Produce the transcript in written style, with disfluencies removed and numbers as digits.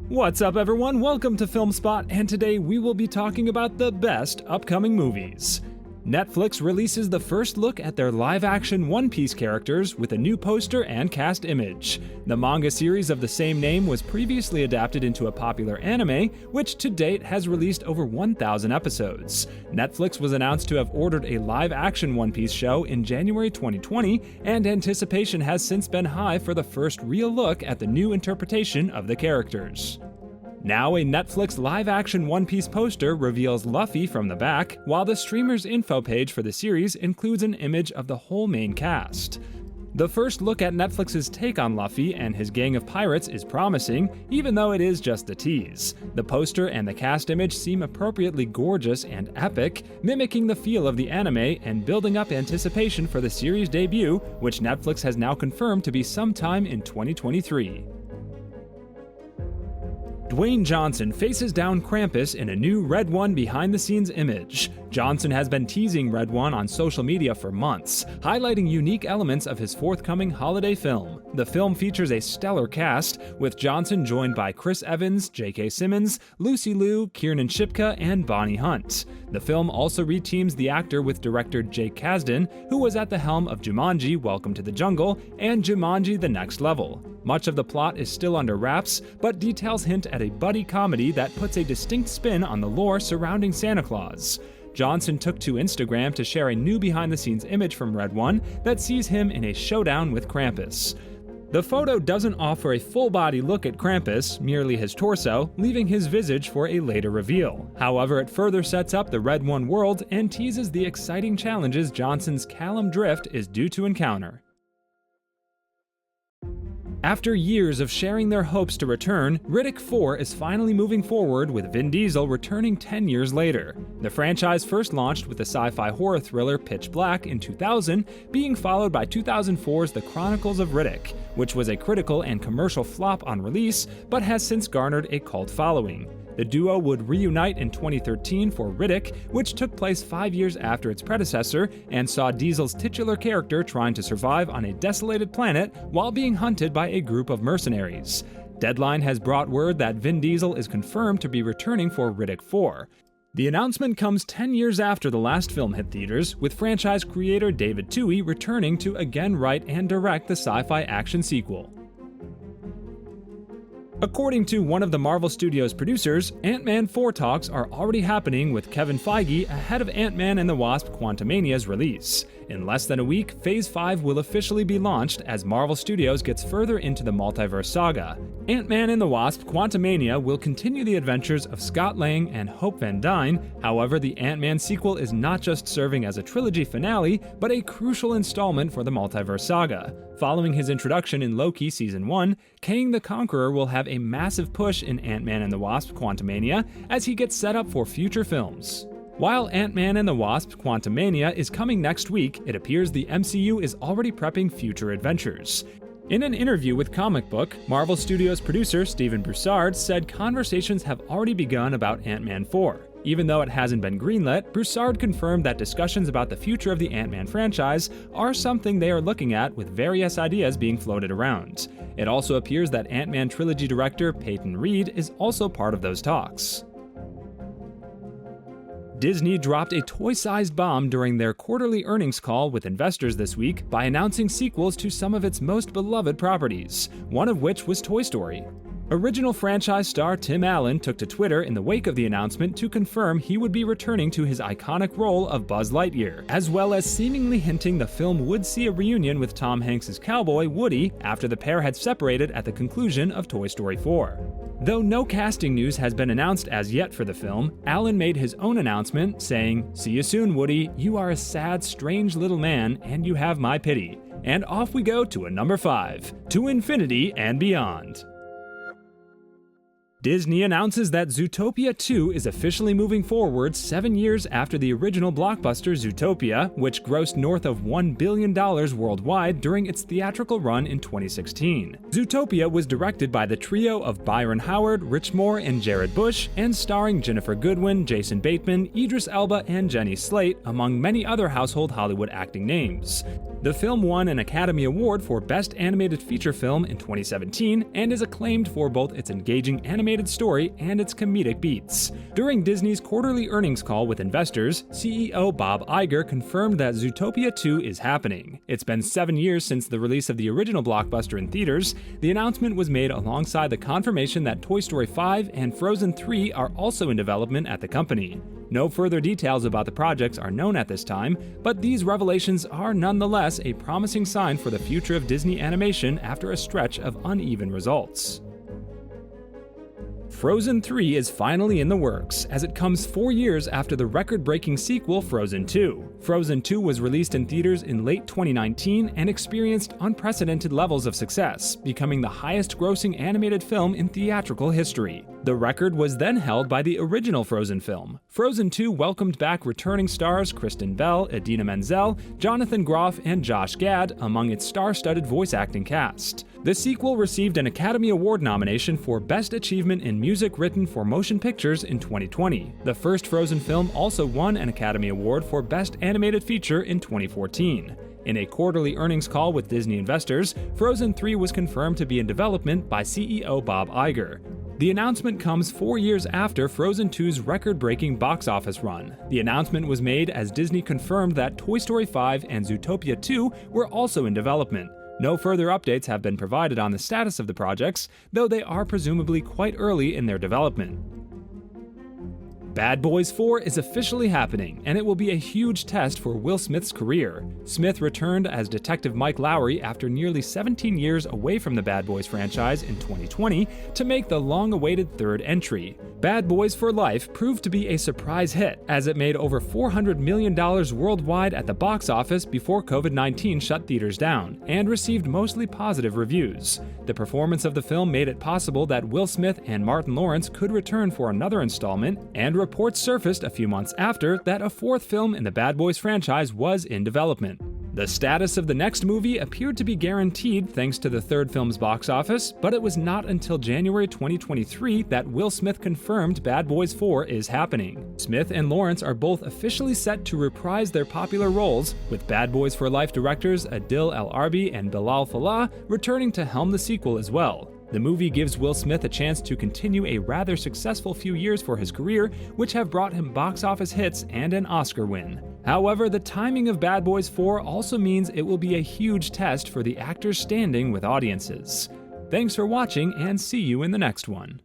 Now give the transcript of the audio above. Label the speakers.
Speaker 1: What's up everyone, welcome to FilmSpot, and today we will be talking about the best upcoming movies. Netflix releases the first look at their live-action One Piece characters with a new poster and cast image. The manga series of the same name was previously adapted into a popular anime, which to date has released over 1,000 episodes. Netflix was announced to have ordered a live-action One Piece show in January 2020, and anticipation has since been high for the first real look at the new interpretation of the characters. Now a Netflix live-action One Piece poster reveals Luffy from the back, while the streamer's info page for the series includes an image of the whole main cast. The first look at Netflix's take on Luffy and his gang of pirates is promising, even though it is just a tease. The poster and the cast image seem appropriately gorgeous and epic, mimicking the feel of the anime and building up anticipation for the series' debut, which Netflix has now confirmed to be sometime in 2023. Dwayne Johnson faces down Krampus in a new Red One behind-the-scenes image. Johnson has been teasing Red One on social media for months, highlighting unique elements of his forthcoming holiday film. The film features a stellar cast, with Johnson joined by Chris Evans, J.K. Simmons, Lucy Liu, Kiernan Shipka, and Bonnie Hunt. The film also reteams the actor with director Jake Kasdan, who was at the helm of Jumanji: Welcome to the Jungle and Jumanji: The Next Level. Much of the plot is still under wraps, but details hint at a buddy comedy that puts a distinct spin on the lore surrounding Santa Claus. Johnson took to Instagram to share a new behind-the-scenes image from Red One that sees him in a showdown with Krampus. The photo doesn't offer a full-body look at Krampus, merely his torso, leaving his visage for a later reveal. However, it further sets up the Red One world and teases the exciting challenges Johnson's Callum Drift is due to encounter. After years of sharing their hopes to return, Riddick 4 is finally moving forward, with Vin Diesel returning 10 years later. The franchise first launched with the sci-fi horror thriller Pitch Black in 2000, being followed by 2004's The Chronicles of Riddick, which was a critical and commercial flop on release, but has since garnered a cult following. The duo would reunite in 2013 for Riddick, which took place 5 years after its predecessor and saw Diesel's titular character trying to survive on a desolated planet while being hunted by a group of mercenaries. Deadline has brought word that Vin Diesel is confirmed to be returning for Riddick 4. The announcement comes 10 years after the last film hit theaters, with franchise creator David Twohy returning to again write and direct the sci-fi action sequel. According to one of the Marvel Studios producers, Ant-Man 4 talks are already happening with Kevin Feige ahead of Ant-Man and the Wasp: Quantumania's release. In less than a week, Phase 5 will officially be launched as Marvel Studios gets further into the multiverse saga. Ant-Man and the Wasp: Quantumania will continue the adventures of Scott Lang and Hope Van Dyne. However, the Ant-Man sequel is not just serving as a trilogy finale, but a crucial installment for the multiverse saga. Following his introduction in Loki Season 1, Kang the Conqueror will have a massive push in Ant-Man and the Wasp: Quantumania as he gets set up for future films. While Ant-Man and the Wasp: Quantumania is coming next week, it appears the MCU is already prepping future adventures. In an interview with Comic Book, Marvel Studios producer Steven Broussard said conversations have already begun about Ant-Man 4. Even though it hasn't been greenlit, Broussard confirmed that discussions about the future of the Ant-Man franchise are something they are looking at, with various ideas being floated around. It also appears that Ant-Man trilogy director Peyton Reed is also part of those talks. Disney dropped a toy-sized bomb during their quarterly earnings call with investors this week by announcing sequels to some of its most beloved properties, one of which was Toy Story. Original franchise star Tim Allen took to Twitter in the wake of the announcement to confirm he would be returning to his iconic role of Buzz Lightyear, as well as seemingly hinting the film would see a reunion with Tom Hanks' cowboy Woody after the pair had separated at the conclusion of Toy Story 4. Though no casting news has been announced as yet for the film, Allen made his own announcement saying, "See you soon, Woody. You are a sad, strange little man, and you have my pity." And off we go to a number 5, To Infinity and Beyond. Disney announces that Zootopia 2 is officially moving forward 7 years after the original blockbuster Zootopia, which grossed north of $1 billion worldwide during its theatrical run in 2016. Zootopia was directed by the trio of Byron Howard, Rich Moore, and Jared Bush, and starring Ginnifer Goodwin, Jason Bateman, Idris Elba, and Jenny Slate, among many other household Hollywood acting names. The film won an Academy Award for Best Animated Feature Film in 2017 and is acclaimed for both its engaging animated story and its comedic beats. During Disney's quarterly earnings call with investors, CEO Bob Iger confirmed that Zootopia 2 is happening. It's been 7 years since the release of the original blockbuster in theaters. The announcement was made alongside the confirmation that Toy Story 5 and Frozen 3 are also in development at the company. No further details about the projects are known at this time, but these revelations are nonetheless a promising sign for the future of Disney animation after a stretch of uneven results. Frozen 3 is finally in the works, as it comes 4 years after the record-breaking sequel Frozen 2. Frozen 2 was released in theaters in late 2019 and experienced unprecedented levels of success, becoming the highest-grossing animated film in theatrical history. The record was then held by the original Frozen film. Frozen 2 welcomed back returning stars Kristen Bell, Idina Menzel, Jonathan Groff, and Josh Gad among its star-studded voice acting cast. The sequel received an Academy Award nomination for Best Achievement in Music Written for Motion Pictures in 2020. The first Frozen film also won an Academy Award for Best Animated Feature in 2014. In a quarterly earnings call with Disney investors, Frozen 3 was confirmed to be in development by CEO Bob Iger. The announcement comes 4 years after Frozen 2's record-breaking box office run. The announcement was made as Disney confirmed that Toy Story 5 and Zootopia 2 were also in development. No further updates have been provided on the status of the projects, though they are presumably quite early in their development. Bad Boys 4 is officially happening, and it will be a huge test for Will Smith's career. Smith returned as Detective Mike Lowry after nearly 17 years away from the Bad Boys franchise in 2020 to make the long-awaited third entry. Bad Boys for Life proved to be a surprise hit, as it made over $400 million worldwide at the box office before COVID-19 shut theaters down, and received mostly positive reviews. The performance of the film made it possible that Will Smith and Martin Lawrence could return for another installment, and reports surfaced a few months after that a fourth film in the Bad Boys franchise was in development. The status of the next movie appeared to be guaranteed thanks to the third film's box office, but it was not until January 2023 that Will Smith confirmed Bad Boys 4 is happening. Smith and Lawrence are both officially set to reprise their popular roles, with Bad Boys for Life directors Adil El-Arbi and Bilal Fallah returning to helm the sequel as well. The movie gives Will Smith a chance to continue a rather successful few years for his career, which have brought him box office hits and an Oscar win. However, the timing of Bad Boys 4 also means it will be a huge test for the actor's standing with audiences. Thanks for watching, and see you in the next one.